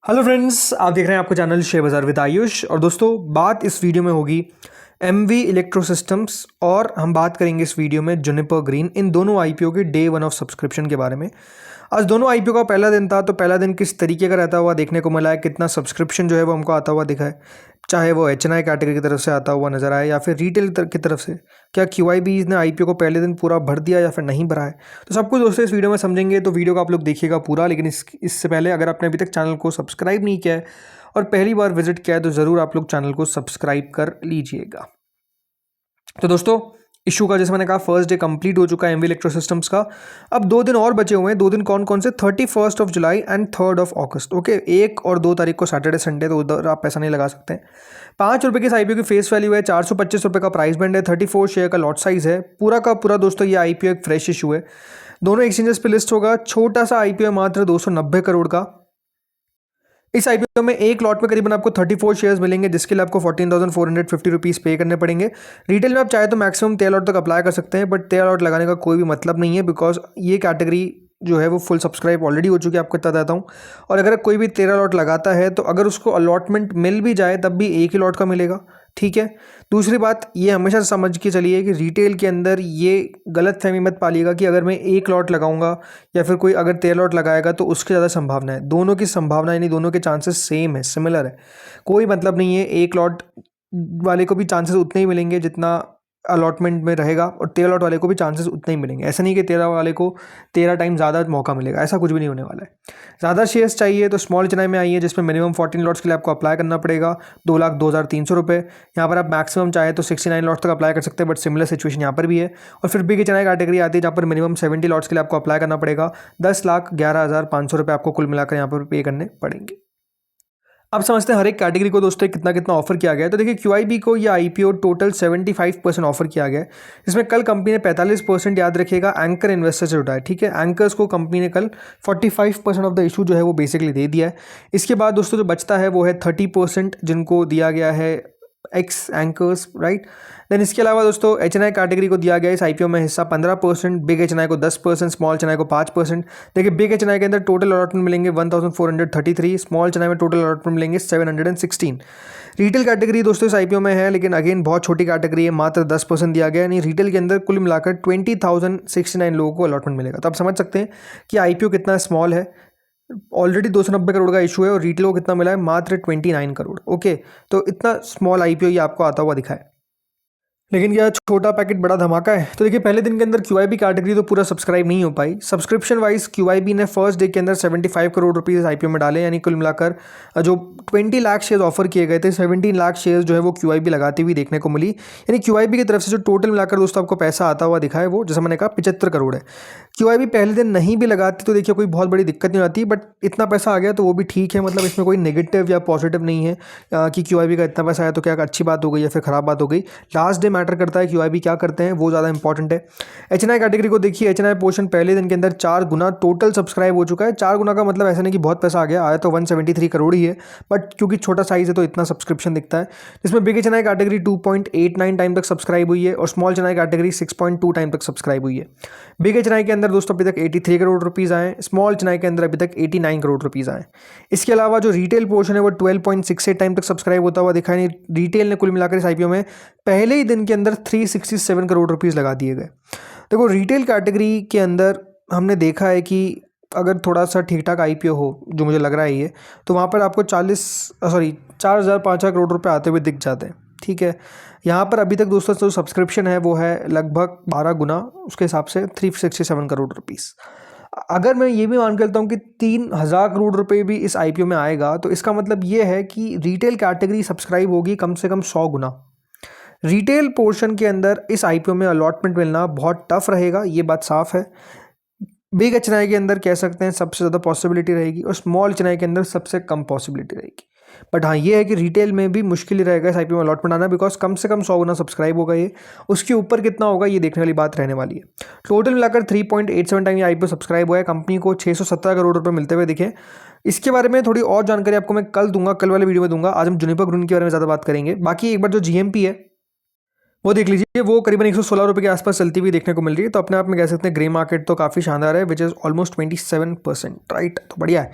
Hello friends, आप देख रहे हैं आपका चैनल शेयर बाजार विद आयुष। और दोस्तों, बात इस वीडियो में होगी एमवी इलेक्ट्रो सिस्टम्स और हम बात करेंगे इस वीडियो में जुनिपर ग्रीन, इन दोनों आईपीओ के डे वन ऑफ सब्सक्रिप्शन के बारे में। आज दोनों आईपीओ का पहला दिन था, तो पहला दिन किस तरीके का रहता हुआ देखने को मिला है, कितना सब्सक्रिप्शन जो है वो हमको आता हुआ दिखा है, चाहे वो एचएनआई कैटेगरी की तरफ से आता हुआ नजर आए या फिर रिटेल की तरफ से। क्या क्यूआईबी ने आईपीओ को पहले दिन पूरा भर दिया या फिर नहीं भरा है, तो सब कुछ दोस्तों इस वीडियो में समझेंगे। तो वीडियो को आप लोग देखिएगा पूरा, लेकिन इससे पहले अगर आपने अभी तक चैनल को सब्सक्राइब नहीं किया है और पहली बार विजिट किया है तो ज़रूर आप लोग चैनल को सब्सक्राइब कर लीजिएगा। तो दोस्तों, इशू का जैसे मैंने कहा फर्स्ट डे कंप्लीट हो चुका है एमवी इलेक्ट्रो सिस्टम्स का। अब 2 दिन और बचे हुए हैं। 2 दिन कौन कौन से? 31 जुलाई एंड 3 अगस्त। ओके, 1 और 2 तारीख को सैटरडे संडे, तो उधर आप पैसा नहीं लगा सकते हैं। ₹5 के इस आईपीओ की फेस वैल्यू है, ₹425 का प्राइस बैंड है, 34 शेयर का लॉट साइज है। पूरा का पूरा दोस्तों ये आईपीओ एक फ्रेश इशू है, दोनों एक्सचेंजेस पे लिस्ट होगा। छोटा सा आईपीओ है, मात्र 290 करोड़ का। इस आईपीओ में एक लॉट में करीबन आपको 34 शेयर्स मिलेंगे, जिसके लिए आपको 14,450 रुपीज़ पे करने पड़ेंगे। रिटेल में आप चाहे तो मैक्सिमम 13 लॉट तक अप्लाई कर सकते हैं, बट 13 लॉट लगाने का कोई भी मतलब नहीं है, बिकॉज ये कैटेगरी जो है वो फुल सब्सक्राइब ऑलरेडी हो चुकी है, आपको बता देता हूँ। और अगर कोई भी 13 लॉट लगाता है तो अगर उसको अलॉटमेंट मिल भी जाए तब भी एक ही लॉट का मिलेगा, ठीक है। दूसरी बात, ये हमेशा समझ के चलिए कि रिटेल के अंदर ये गलत फहमी मत पालिएगा कि अगर मैं एक लॉट लगाऊंगा या फिर कोई अगर 13 लॉट लगाएगा तो उसकी ज़्यादा संभावना है। दोनों की संभावना यानी दोनों के चांसेस सेम है, सिमिलर है। कोई मतलब नहीं है, एक लॉट वाले को भी चांसेस उतने ही मिलेंगे जितना अलॉटमेंट में रहेगा, और 13 लॉट वाले को भी चांसेस उतने ही मिलेंगे। ऐसा नहीं कि 13 वाले को 13 टाइम ज़्यादा मौका मिलेगा, ऐसा कुछ भी नहीं होने वाला है। ज़्यादा शेयर्स चाहिए तो स्मॉल चेन्नई में आइए, जिसमें मिनिमम 14 लॉट्स के लिए आपको अप्लाई करना पड़ेगा, 2,02,300 रुपये। यहाँ पर आप मैक्सिमम चाहे तो 69 लॉट्स तक अप्लाई कर सकते हैं, बट सिमिलर सिचुएशन यहाँ पर भी है। और फिर बिग चेन्नई कैटेगरी आती है, जहाँ पर मिनिमम 70 लॉट्स के लिए आपको अप्लाई करना पड़ेगा, 10,11,500 रुपये आपको कुल मिलाकर यहाँ पर पे करने पड़ेंगे। अब समझते हैं हर एक कैटेगरी को दोस्तों कितना कितना ऑफर किया गया है। तो देखिए, क्यूआईबी को ये आईपीओ टोटल 75% ऑफर किया गया है। इसमें कल कंपनी ने 45%, याद रखिएगा, एंकर इन्वेस्टर से उठाया, ठीक है। एंकर्स को कंपनी ने कल 45% ऑफ द इशू जो है वो बेसिकली दे दिया है। इसके बाद दोस्तों जो बचता है वो है 30% जिनको दिया गया है एक्स एंकर्स, राइट। देन इसके अलावा दोस्तों एचएनआई कैटेगरी को दिया गया इस आईपीओ में हिस्सा 15%, बिग एचएनआई को 10%, स्मॉल एचएनआई को 5%। देखिए, बिग एचएनआई के अंदर टोटल अलॉटमेंट मिलेंगे 1433, स्मॉल एचएनआई में टोटल अलॉटमेंट मिलेंगे 716। रिटेल कैटेगरी दोस्तों इस आईपीओ में है, लेकिन अगेन बहुत छोटी कैटेगरी है, मात्र 10% दिया गया, यानी रिटेल के अंदर कुल मिलाकर 20,069 लोगों को अलॉटमेंट मिलेगा। तो आप समझ सकते हैं कि आईपीओ कितना स्मॉल है। ऑलरेडी 290 करोड़ का इशू है और रिटेल को कितना मिला है? मात्र 29 करोड़। ओके, तो इतना स्मॉल आईपीओ ये आपको आता हुआ दिखा है। लेकिन क्या छोटा पैकेट बड़ा धमाका है? तो देखिए, पहले दिन के अंदर क्यूआईबी कैटेगरी तो पूरा सब्सक्राइब नहीं हो पाई। सब्सक्रिप्शन वाइज क्यूआईबी ने फर्स्ट डे के अंदर 75 करोड़ रुपीज़ आईपीओ में डाले, यानी कुल मिलाकर जो 20 लाख शेयर्स ऑफर किए गए थे, 17 लाख शेयर्स जो है वो क्यूआईबी लगाती हुई देखने को मिली। यानी क्यूआईबी की तरफ से जो टोटल मिलाकर दोस्तों आपको पैसा आता हुआ दिखा है वो, जैसे मैंने कहा, 75 करोड़ है। क्यूआईबी पहले दिन नहीं भी लगाती तो देखिए कोई बहुत बड़ी दिक्कत नहीं आती, बट इतना पैसा आ गया तो वो भी ठीक है। मतलब इसमें कोई नेगेटिव या पॉजिटिव नहीं है कि क्यूआईबी का इतना पैसा आया तो क्या अच्छी बात हो गई या फिर ख़राब बात हो गई। लास्ट डे मैटर करता है, क्यूआईबी क्या करते हैं वो ज़्यादा इंपॉर्टेंट है। एचएनआई कैटेगरी को देखिए, एचएनआई पोर्शन पहले दिन के अंदर 4 गुना टोटल सब्सक्राइब हो चुका है। 4 गुना का मतलब ऐसा नहीं कि बहुत पैसा आ गया, आया तो 173 करोड़ ही है, बट क्योंकि छोटा साइज है तो इतना सब्सक्रिप्शन दिखता है। जिसमें बिग एचएनआई कैटेगरी 2.89 टाइम तक सब्सक्राइब हुई है और स्मॉल एचएनआई कैटेगरी 6.2 टाइम तक सब्सक्राइब हुई है। बिग एचएनआई के अंदर दोस्तों अभी तक 83 करोड़ रुपीज़ आए, स्मॉल एचएनआई के अंदर अभी तक 89 करोड़ रुपीज़ आए। इसके अलावा जो रिटेल पोर्शन है वो 12.68 टाइम तक सब्सक्राइब होता हुआ दिखा है। रिटेल ने कुल मिलाकर इस आईपीओ में पहले ही दिन के अंदर 367 करोड़ रुपीज़ लगा दिए गए। देखो, रिटेल कैटेगरी के अंदर हमने देखा है कि अगर थोड़ा सा ठीक ठाक आईपीओ हो, जो मुझे लग रहा है ये, तो वहाँ पर आपको 4,000-5,000 करोड़ रुपए आते हुए दिख जाते हैं, ठीक है। यहाँ पर अभी तक दोस्तों जो सब्सक्रिप्शन है वो है लगभग 12 गुना, उसके हिसाब से 367 करोड़ रुपीज़। अगर मैं ये भी मान के चलता हूँ कि 3,000 करोड़ रुपए भी इस आईपीओ में आएगा, तो इसका मतलब ये है कि रिटेल कैटेगरी सब्सक्राइब होगी कम से कम 100 गुना। रिटेल पोर्शन के अंदर इस आईपीओ में अलॉटमेंट मिलना बहुत टफ रहेगा, ये बात साफ है। बिग एचएनआई के अंदर कह सकते हैं सबसे ज़्यादा पॉसिबिलिटी रहेगी और स्मॉल एचएनआई के अंदर सबसे कम पॉसिबिलिटी रहेगी। बट हाँ, ये है कि रिटेल में भी मुश्किल ही रहेगा इस आईपीओ में अलॉटमेंट आना, बिकॉज कम से कम 100 गुना सब्सक्राइब होगा ये। उसके ऊपर कितना होगा ये देखने वाली बात रहने वाली है। टोटल मिलाकर 3.87 टाइम ये आईपीओ सब्सक्राइब हुआ है। कंपनी को 617 करोड़ रुपये मिलते हुए दिखे। इसके बारे में थोड़ी और जानकारी आपको मैं कल दूंगा, कल वाले वीडियो में दूंगा। आज हम जुनिपर ग्रीन के बारे में ज़्यादा बात करेंगे। बाकी एक बार जो जीएमपी है वो देख लीजिए, वो करीबन 116 रुपये के आसपास चलती हुई देखने को मिल रही है। तो अपने आप में कह सकते हैं ग्रे मार्केट तो काफ़ी शानदार है, विच इज़ ऑलमोस्ट 27%, राइट। तो बढ़िया है।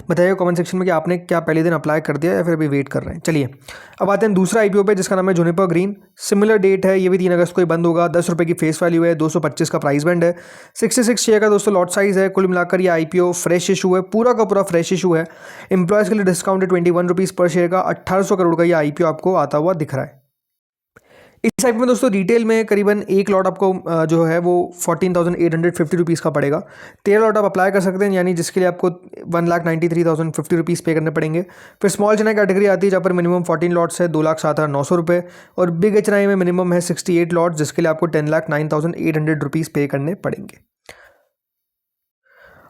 बताइए कमेंट सेक्शन में कि आपने क्या पहले दिन अप्लाई कर दिया या फिर अभी वेट कर रहे हैं। चलिए अब आते हैं दूसरा आईपीओ पे, जिसका नाम है जुनिपर ग्रीन। सिमिलर डेट है, ये भी 3 अगस्त को ही बंद होगा। 10 रुपये की फेस वैल्यू है, 225 का प्राइस बैंड है, 66 शेयर का दोस्तों लॉट साइज है। कुल मिलाकर ये आईपीओ फ्रेश इशू है, पूरा का पूरा फ्रेश इशू है। एम्प्लॉयज़ के लिए डिस्काउंट है 21 रुपीज़ पर शेयर का। 1800 करोड़ का ये आईपीओ आपको आता हुआ दिख रहा है। इस टाइप में दोस्तों रिटेल में करीबन एक लॉट आपको जो है वो 14,850 रुपीज़ का पड़ेगा। 13 लॉट आप अप्लाई कर सकते हैं, यानी जिसके लिए आपको 1,93,050 रुपीज़ पे करने पड़ेंगे। फिर स्मॉल एच कैटेगरी आती है, जहाँ पर मिनिमम 14 लॉट्स है, 2,07,900 रुपये। और बिग एच में मिनिमम है 68 लॉट, जिसके लिए आपको 10,09,800 रुपीज़ पे करने पड़ेंगे।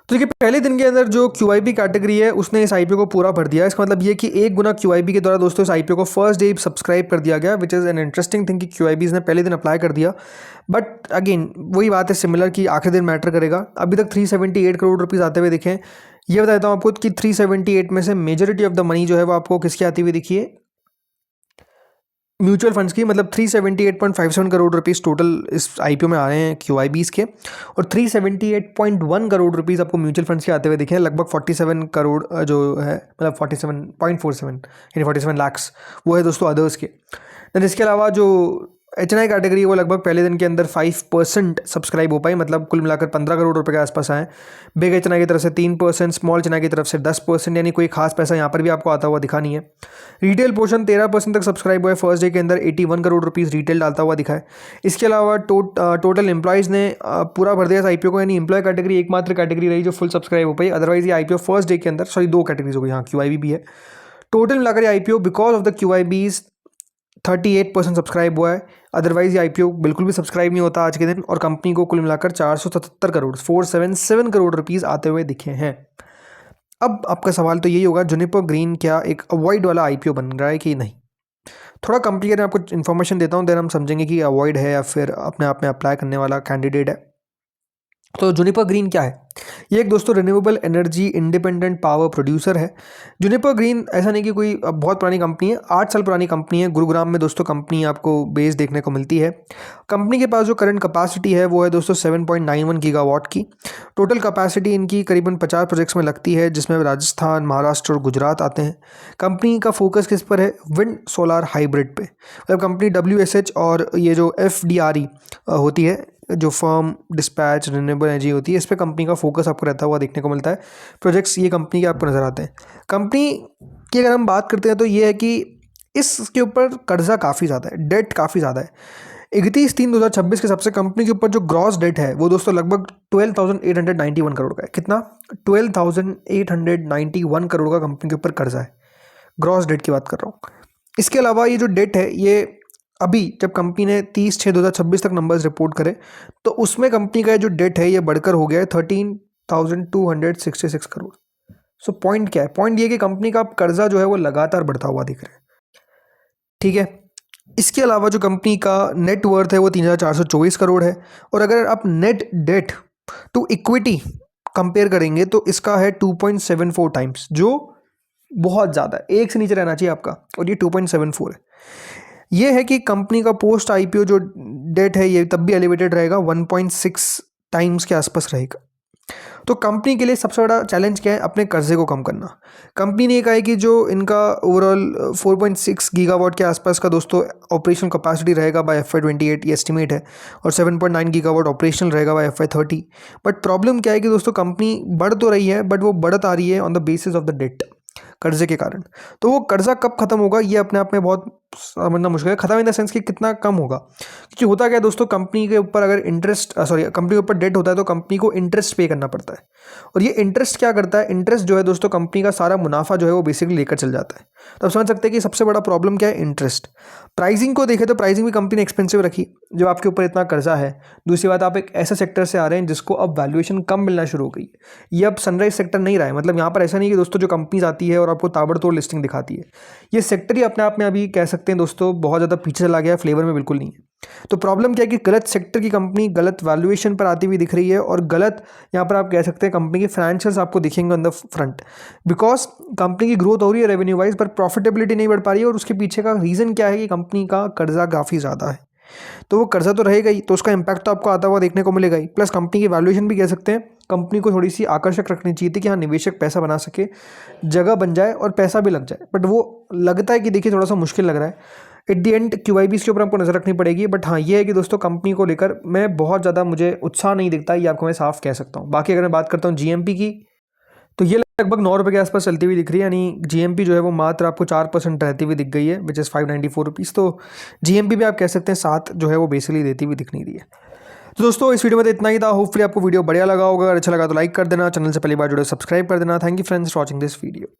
तो देखिए पहले दिन के अंदर जो QIB कैटेगरी है उसने इस आईपीओ को पूरा भर दिया। इसका मतलब ये कि 1 गुना QIB के द्वारा दोस्तों इस आईपीओ को फर्स्ट डे सब्सक्राइब कर दिया गया, which is an interesting thing कि QIB ने पहले दिन अप्लाई कर दिया। बट अगेन वही बात है सिमिलर कि आखिरी दिन मैटर करेगा। अभी तक 378 करोड़ रुपीज़ आते हुए दिखे। ये बता देता हूँ आपको कि 378 में से मेजोरिटी ऑफ द मनी जो है वो आपको किसकी आती हुई दिखी है, म्यूचुअल फंड्स की। मतलब 378.57 करोड़ रुपीज़ टोटल इस आईपीओ में आ रहे हैं QIBs के, और 378.1 करोड़ रुपीज़ आपको म्यूचुअल फंड्स के आते हुए दिखे हैं। लगभग 47 करोड़ जो है, मतलब 47.47 यानी 47 लाख्स वो है दोस्तों अदर्स के। देन इसके अलावा जो HNI कैटेगरी वो लगभग पहले दिन के अंदर 5% सब्सक्राइब हो पाई, मतलब कुल मिलाकर 15 करोड़ रुपए के आसपास आए। बिग HNI की तरफ से 3%, स्मॉल HNI की तरफ से 10%, यानी कोई खास पैसा यहाँ पर भी आपको आता हुआ दिखा नहीं है। रिटेल पोर्शन 13% तक सब्सक्राइब हुआ है। फर्स्ट डे के अंदर 81 करोड़ रुपीज़ रिटेल डालता हुआ दिखा है। इसके अलावा टोटल एम्प्लॉयज़ ने पूरा भर दिया इस आईपीओ को, यानी एम्प्लॉय कैटेगरी एकमात्र कैटेगरी रही जो फुल सब्सक्राइब हो पाई। अदरवाइज ये आईपीओ फर्स्ट डे के अंदर, सॉरी 2 कैटेगरीज हो गई, हाँ QIB भी है। टोटल मिलाकर ये IPO because of the QIBs 38% subscribe हुआ है। अदरवाइज ये आईपीओ बिल्कुल भी सब्सक्राइब नहीं होता आज के दिन, और कंपनी को कुल मिलाकर 477 करोड़ 477 करोड़ रुपीज़ आते हुए दिखे हैं। अब आपका सवाल तो यही होगा, जुनिपर ग्रीन क्या एक अवॉइड वाला आईपीओ बन रहा है कि नहीं। थोड़ा कॉम्प्लिकेटेड आपको इन्फॉर्मेशन देता हूँ, देन हम समझेंगे कि अवॉइड है या फिर अपने आप में अप्लाई करने वाला कैंडिडेट है। तो जुनिपर ग्रीन क्या है, ये एक दोस्तों renewable energy independent power producer है। जुनिपर ग्रीन ऐसा नहीं कि कोई बहुत पुरानी कंपनी है, 8 साल पुरानी कंपनी है। गुरुग्राम में दोस्तों कंपनी आपको बेस देखने को मिलती है। कंपनी के पास जो करंट कैपेसिटी है वो है दोस्तों 7.91 गीगावाट की। टोटल कैपेसिटी इनकी करीबन 50 प्रोजेक्ट्स में लगती है, जिसमें राजस्थान, महाराष्ट्र और गुजरात आते हैं। कंपनी का फोकस किस पर है, विंड सोलर हाइब्रिड पे। मतलब कंपनी WSH और ये जो FDRE होती है, जो फर्म डिस्पैच रिन्यूएबल एनर्जी होती है, इस पे कंपनी का फोकस आपको रहता हुआ देखने को मिलता है। प्रोजेक्ट्स ये कंपनी के आपको नज़र आते हैं। कंपनी की अगर हम बात करते हैं तो ये है कि इसके ऊपर कर्जा काफ़ी ज़्यादा है, डेट काफ़ी ज़्यादा है। 31/3/2026 के हिसाब से कंपनी के ऊपर जो ग्रॉस डेट है वो दोस्तों लगभग 12,891 करोड़ का है। कितना, 12,891 करोड़ का कंपनी के ऊपर कर्जा है। ग्रॉस डेट की बात कर रहा हूँ। इसके अलावा ये जो डेट है, ये अभी जब कंपनी ने 30/6/2026 तक नंबर्स रिपोर्ट करे तो उसमें कंपनी का जो डेट है ये बढ़कर हो गया है 13,266 करोड़। सो पॉइंट क्या है, पॉइंट ये कि कंपनी का कर्जा जो है वो लगातार बढ़ता हुआ दिख रहा है। ठीक है, इसके अलावा जो कंपनी का नेट वर्थ है वो 3,424 करोड़ है। और अगर आप net debt to equity compare करेंगे तो इसका है 2.74 टाइम्स, जो बहुत ज़्यादा है, 1 से नीचे रहना चाहिए आपका, और ये 2.74 है। ये है कि कंपनी का पोस्ट आईपीओ जो डेट है ये तब भी एलिवेटेड रहेगा, 1.6 टाइम्स के आसपास रहेगा। तो कंपनी के लिए सबसे बड़ा चैलेंज क्या है, अपने कर्जे को कम करना। कंपनी ने कहा है कि जो इनका ओवरऑल 4.6 गीगावाट के आसपास का दोस्तों ऑपरेशनल कैपेसिटी रहेगा बाय FY28, ये एस्टिमेट है, और 7.9 गीगावाट ऑपरेशनल रहेगा बाय FY30। बट प्रॉब्लम क्या है कि दोस्तों कंपनी बढ़ तो रही है, बट वो बढ़त आ रही है on the basis of the debt, कर्जे के कारण। तो वो कर्जा कब खत्म होगा ये अपने आप में बहुत समझना मुश्किल है। खत्म इन द सेंस कि कितना कम होगा, क्योंकि होता क्या है दोस्तों, कंपनी के ऊपर अगर कंपनी के ऊपर डेट होता है तो कंपनी को इंटरेस्ट पे करना पड़ता है। और ये इंटरेस्ट क्या करता है, इंटरेस्ट जो है दोस्तों कंपनी का सारा मुनाफा जो है वो बेसिकली लेकर चल जाता है। तो आप समझ सकते हैं कि सबसे बड़ा प्रॉब्लम क्या है, इंटरेस्ट। प्राइसिंग को देखें तो प्राइसिंग भी कंपनी ने एक्सपेंसिव रखी, जब आपके ऊपर इतना कर्जा है। दूसरी बात, आप एक ऐसे सेक्टर से आ रहे हैं जिसको अब वैल्यूएशन कम मिलना शुरू हो गई। ये अब सनराइज सेक्टर नहीं रहा है। मतलब यहाँ पर ऐसा नहीं कि दोस्तों जो कंपनीज आती है और आपको ताबड़तोड़ लिस्टिंग दिखाती है, ये सेक्टर ही अपने आप में अभी कह सकते हैं दोस्तों बहुत ज़्यादा पीछे चला गया है, फ्लेवर में बिल्कुल नहीं है। तो प्रॉब्लम क्या है कि गलत सेक्टर की कंपनी गलत वैल्यूएशन पर आती हुई दिख रही है, और गलत यहाँ पर आप कह सकते हैं कंपनी के फाइनेंशियल्स आपको दिखेंगे on the front, because company की ग्रोथ हो रही है रेवेन्यू वाइज, पर प्रॉफिटेबिलिटी नहीं बढ़ पा रही है। और उसके पीछे का रीज़न क्या है कि कंपनी का कर्जा काफ़ी ज़्यादा है। तो वो कर्जा तो रहेगा ही, तो उसका इम्पैक्ट तो आपको आता हुआ देखने को मिलेगा ही। प्लस कंपनी की वैल्यूएशन भी कह सकते हैं, कंपनी को थोड़ी सी आकर्षक रखनी चाहिए थी कि हाँ निवेशक पैसा बना सके, जगह बन जाए और पैसा भी लग जाए। बट वो लगता है कि देखिए थोड़ा सा मुश्किल लग रहा है। एट दी एंड QIBs के ऊपर आपको नज़र रखनी पड़ेगी। बट हाँ ये है कि दोस्तों कंपनी को लेकर मैं बहुत ज़्यादा मुझे उत्साह नहीं दिखता, ये आपको मैं साफ कह सकता हूँ। बाकी अगर मैं बात करता हूँ GMP की, तो ये लगभग 9 रुपये के आसपास चलती हुई दिख रही है, यानी GMP जो है वो मात्र आपको 4% रहती हुई दिख गई है, विच इज़ 594 रुपीज़। तो GMP भी आप कह सकते हैं 7 जो है वो बेसिकली देती हुई दिख नहीं रही है। तो दोस्तों इस वीडियो में तो इतना ही था। होपफुली आपको वीडियो बढ़िया लगा होगा। अगर अच्छा लगा तो लाइक कर देना, चैनल से पहली बार जुड़े सब्सक्राइब कर देना। Thank you friends for watching this video.